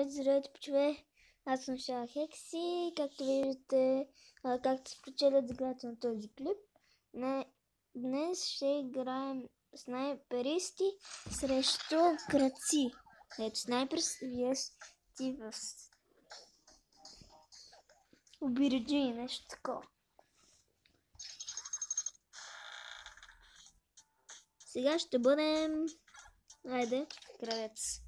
Здравейте, почве. Аз съм Шала Хекси. Както виждате, както се прочели да гледате на този клип, днес ще играем снайперисти срещу крадци. Ето, снайперисти в обириджи, нещо такова. Сега ще бъдем... Айде, крадец.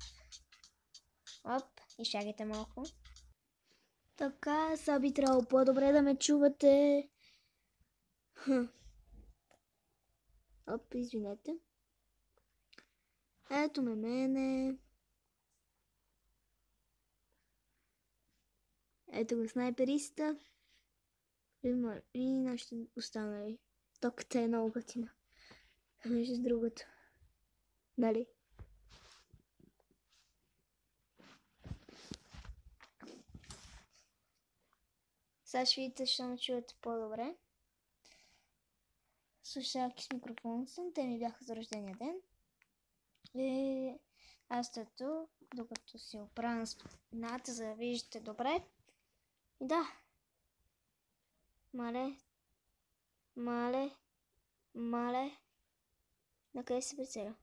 Оп, изчакайте малко. Така, сега би трябвало по-добре да ме чувате. Оп, извинете. Ето ме мене. Ето го снайпериста. И нашите останали. Токата е много готина. Между другото. Нали? Сега ще видите, ще ме чуете по-добре. Слушалки с микрофон съм. Те ми бяха за рождения ден. И аз тето, докато си оправям спината, за да виждате добре. И да. Мале. На къде се прицеля?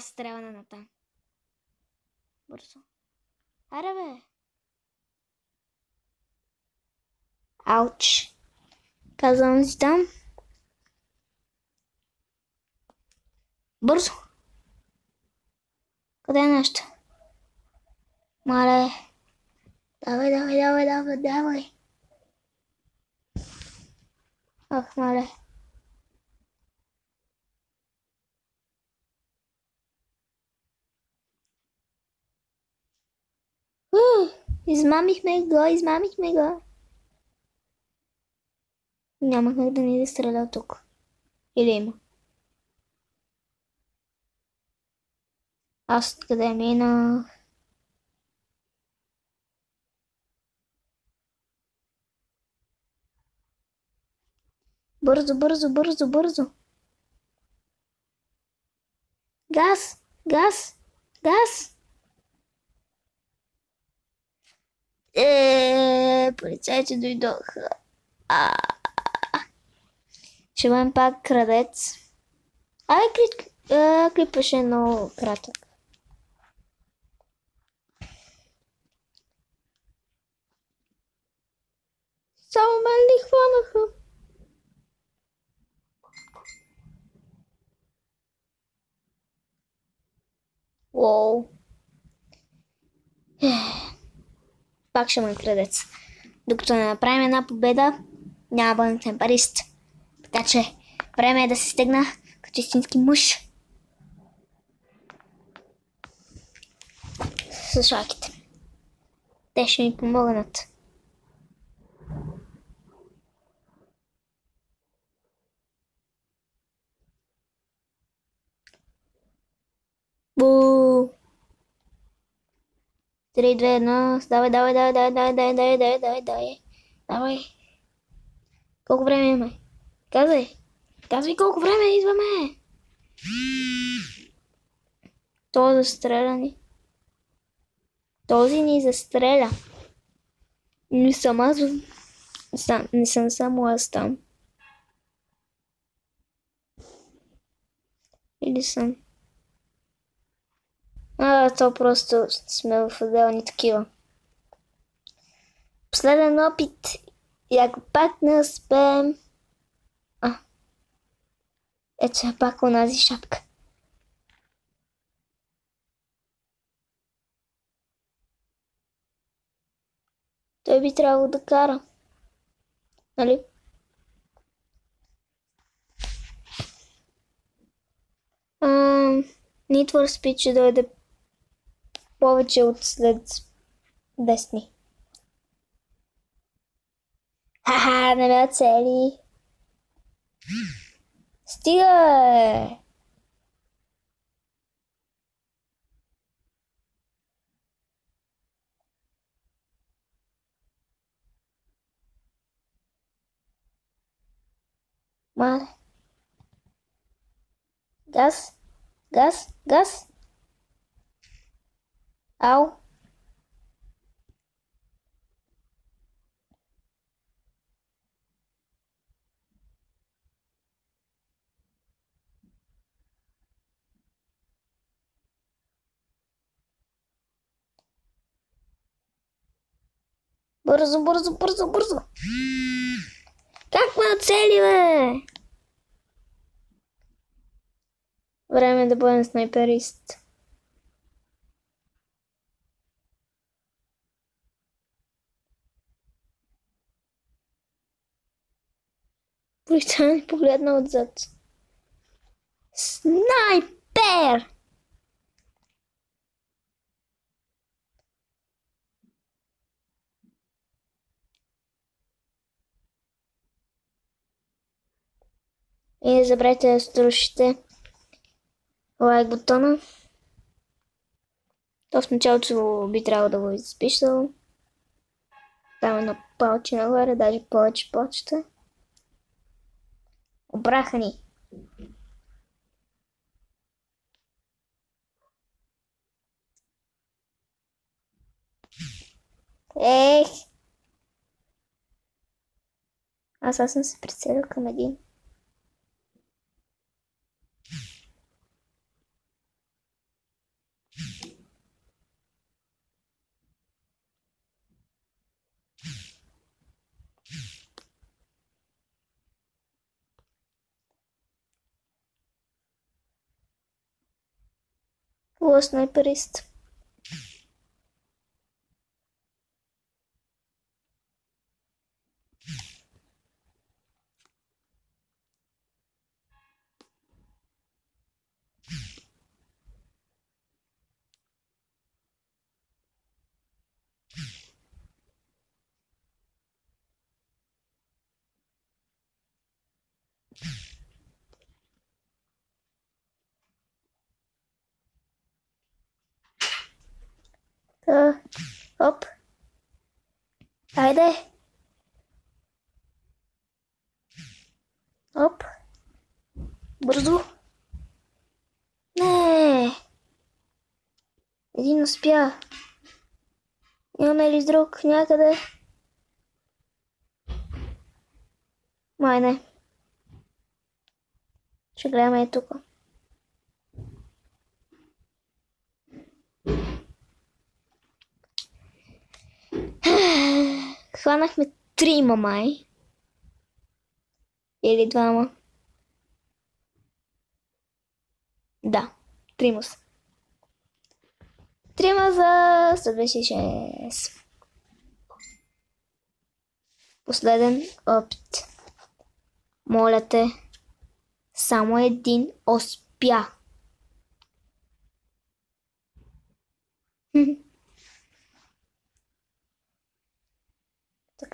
Стрела на натам. Бързо. Аре бе. Ауч. Казвам си там. Бързо. Къде е нашата? Мале. Давай. Ах, мале. Измамихме го. Няма как да ни да стреля тук. Или има? Аз откъде мина? Бързо. Газ. Полицайите дойдоха. Ще бъдем пак крадец. Клипът ще е много кратък. Само мен ли хванаха? Уоу. Пак ще бъдем крадец. Докато не направим една победа, няма да бъдем снайперист. Така че време е да се стегна като истински мъж. С шалките. Те ще ми помогнат. Бу! 3, 2, 1. Давай. Колко време имаме? Казвай колко време идваме. То застреля ни. Този ни застреля. Не съм само аз там. Или съм? То просто сме в отделни такива. Последен опит. И ако пак не успеем... Ето е пак онази шапка. Той би трябвало да кара. Нали? Need for Speed ще дойде повече от след 10 дни. Не ме оцели. Стига! Мале. Газ. Ау! Бързо, бързо, бързо, бързо! Как ме оцели, бе? Време да бъдем снайперист. Полицай ни погледна отзад. Снайпер! И не забравяйте да струшите лайк бутона. То в началото би трябвало да го изпишал. Там едно палче нагоре, даже повече почта. Обраха ни. Ех! Аз съм се прицелил към един. Лош снайперист. Оп. Айде. Оп. Бързо. Не. Един успя. Имаме ли друг някъде? Май не. Ще гледаме и тук. Хванахме 3 май. Или 2. Да, 3 са. 3 за 126. Последен опит. Моля те. Само един успя.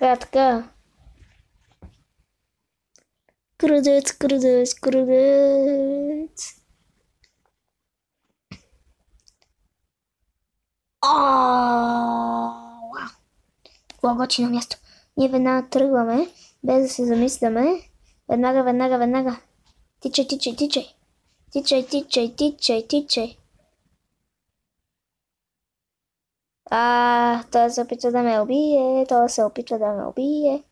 Така. Крудец. Какво готино място. Ние веднага тръгваме, без да се замисляме. Веднага. Тичай. Тичай. Той се опитва да ме убие.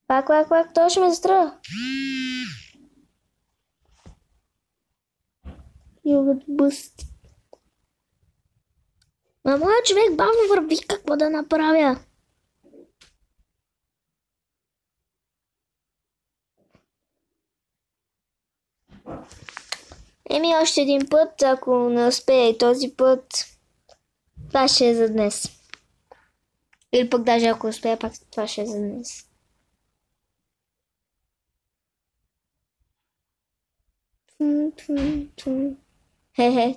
Пак, той ще ме застрела. Югът бъст. Моят човек бавно върви, какво да направя? Още един път, ако не успея и този път, това ще е за днес. Или пък даже ако успея, пак това ще е за днес.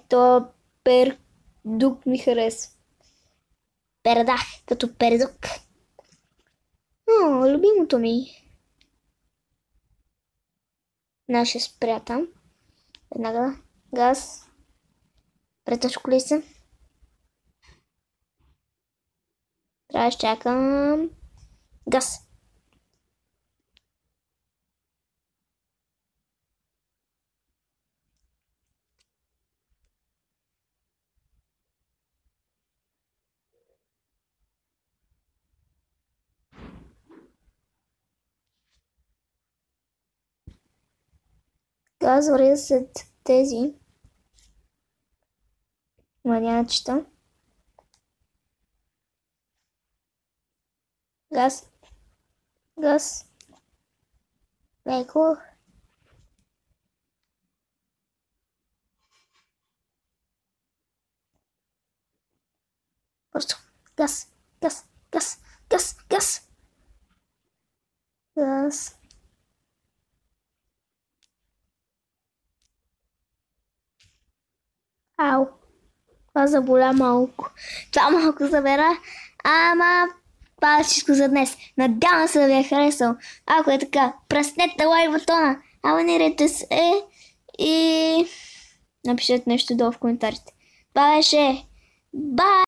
То пердук ми харесва. Пердах, като пердук. Любимото ми. Ще спря там. Веднага. Газ. Претъж колиса. Трябва да чакам. Газ. Аз вървя след тези маниачета. Газ. Газ. Леко. Просто газ. Газ. Газ. Газ. Газ. Газ. Ау. Това заболя малко. Това малко забера. Ама всичко за днес. Надявам се да ви е харесал. Ако е така, пръснете лайк бутона, абонирайте се и напишете нещо долу в коментарите. Това беше. Бай!